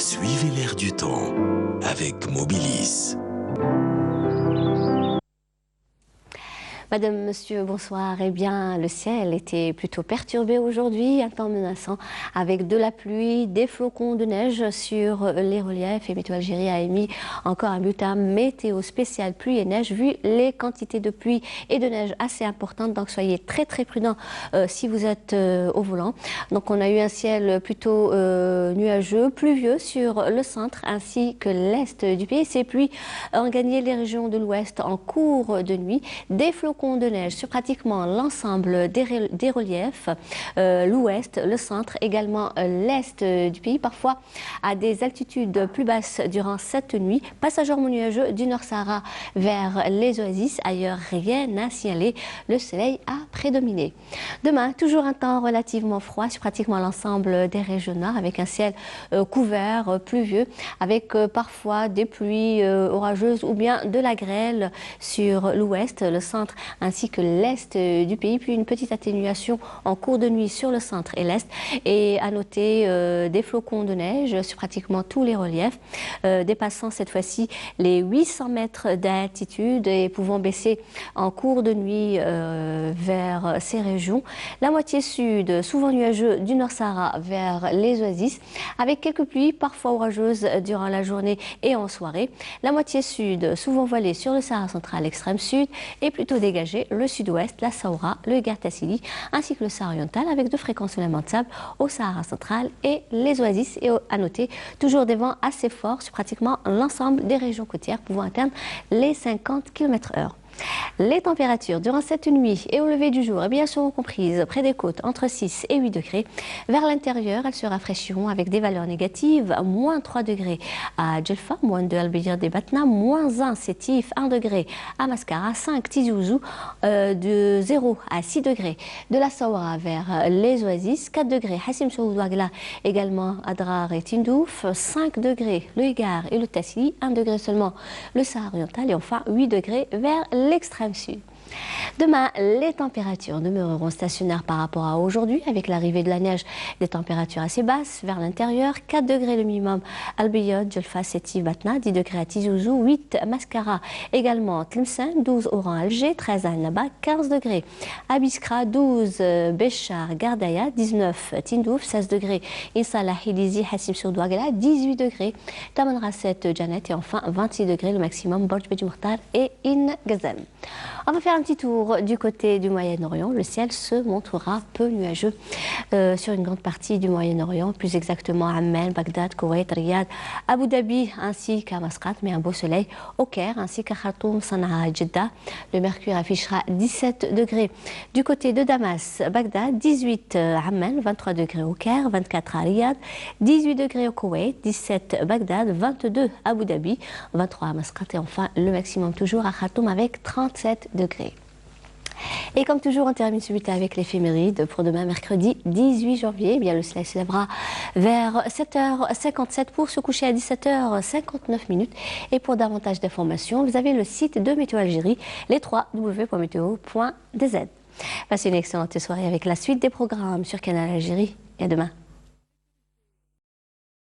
Suivez l'air du temps avec Mobilis. Madame, Monsieur, bonsoir. Eh bien, le ciel était plutôt perturbé aujourd'hui, un temps menaçant avec de la pluie, des flocons de neige sur les reliefs. Et Météo Algérie a émis encore un bulletin météo spécial pluie et neige vu les quantités de pluie et de neige assez importantes. Donc, soyez très prudents si vous êtes au volant. Donc, on a eu un ciel plutôt nuageux, pluvieux sur le centre ainsi que l'est du pays. Ces pluies ont gagné les régions de l'ouest en cours de nuit. Des flocons de neige sur pratiquement l'ensemble des reliefs, l'ouest, le centre, également l'est du pays, parfois à des altitudes plus basses durant cette nuit. Passage nuageux du Nord Sahara vers les oasis, ailleurs rien à signaler, le soleil a prédominé. Demain, toujours un temps relativement froid sur pratiquement l'ensemble des régions nord, avec un ciel couvert, pluvieux, avec parfois des pluies orageuses ou bien de la grêle sur l'ouest, le centre ainsi que l'est du pays, puis une petite atténuation en cours de nuit sur le centre et l'est. Et à noter des flocons de neige sur pratiquement tous les reliefs, dépassant cette fois-ci les 800 mètres d'altitude et pouvant baisser en cours de nuit vers ces régions. La moitié sud, souvent nuageux du Nord Sahara vers les oasis, avec quelques pluies parfois orageuses durant la journée et en soirée. La moitié sud, souvent voilée sur le Sahara central extrême sud et plutôt dégagée le sud-ouest, la Saoura, le Gartassili, ainsi que le Sahara oriental, avec de fréquents soulèvements de sable au Sahara central et les oasis. Et à noter, toujours des vents assez forts sur pratiquement l'ensemble des régions côtières, pouvant atteindre les 50 km/h. Les températures durant cette nuit et au lever du jour seront comprises près des côtes entre 6 et 8 degrés. Vers l'intérieur, elles se rafraîchiront avec des valeurs négatives. Moins 3 degrés à Djelfa, moins 2 à Al-Biyad et Batna, moins 1 Sétif, 1 degré à Mascara, 5 Tizi Ouzou, de 0 à 6 degrés de la Saoura vers les oasis, 4 degrés Hassim Sououagla, également Adrar et Tindouf, 5 degrés le Igar et le Tassili, 1 degré seulement le Sahara oriental et enfin 8 degrés vers l'extrême sud. Demain, les températures demeureront stationnaires par rapport à aujourd'hui, avec l'arrivée de la neige, des températures assez basses vers l'intérieur. 4 degrés le minimum Al-Biyad, Djelfa, Sétif, Batna, 10 degrés à Tizi Ouzou, 8 Mascara, également Tlemcen, 12 Oran, Alger, 13 à Annaba, 15 degrés à Biskra, 12 Béchar, Gardaya, 19 Tindouf, 16 degrés Insalah, Hidizi, Hassim Sououagla, 18 degrés Tamanrasset, Janet et enfin 26 degrés le maximum Borj Bedi Mokhtar et In Gazem. On va faire un petit tour du côté du Moyen-Orient. Le ciel se montrera peu nuageux sur une grande partie du Moyen-Orient, plus exactement à Amman, Bagdad, Koweït, Riyad, Abu Dhabi ainsi qu'à Masqat, mais un beau soleil au Caire ainsi qu'à Khartoum, Sanaa et Jeddah. Le mercure affichera 17 degrés. Du côté de Damas, Bagdad, 18 à Amman, 23 degrés au Caire, 24 à Riyad, 18 degrés au Koweït, 17 Bagdad, 22 à Abu Dhabi, 23 à Masqat et enfin le maximum toujours à Khartoum avec 37 degrés. Et comme toujours, on termine ce bulletin avec l'éphéméride pour demain, mercredi 18 janvier. Le soleil se lèvera vers 7h57 pour se coucher à 17h59. Et pour davantage d'informations, vous avez le site de Météo Algérie, les 3 w.meteo.dz. Passez une excellente soirée avec la suite des programmes sur Canal Algérie et à demain.